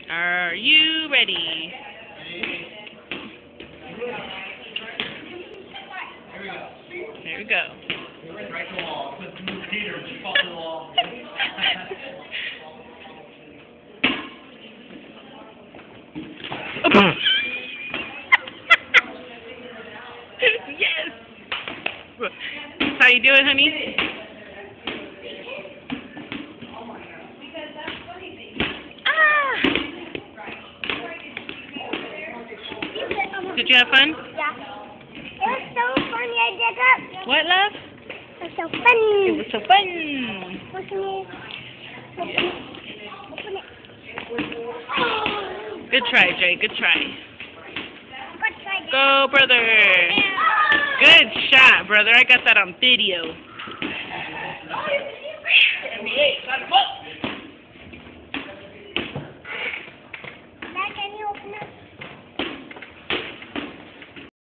Are you ready? There we go. Right to the wall. Put the skater and just fall to the wall. Yes. How you doing, honey? Ah. Did you have fun? Yeah. It was so funny. I did that. What, love? It was so funny. It was so fun. Open it. Open it. Good try, Jay. Good try. Good try. Go, brother. Good shot, brother. I got that on video.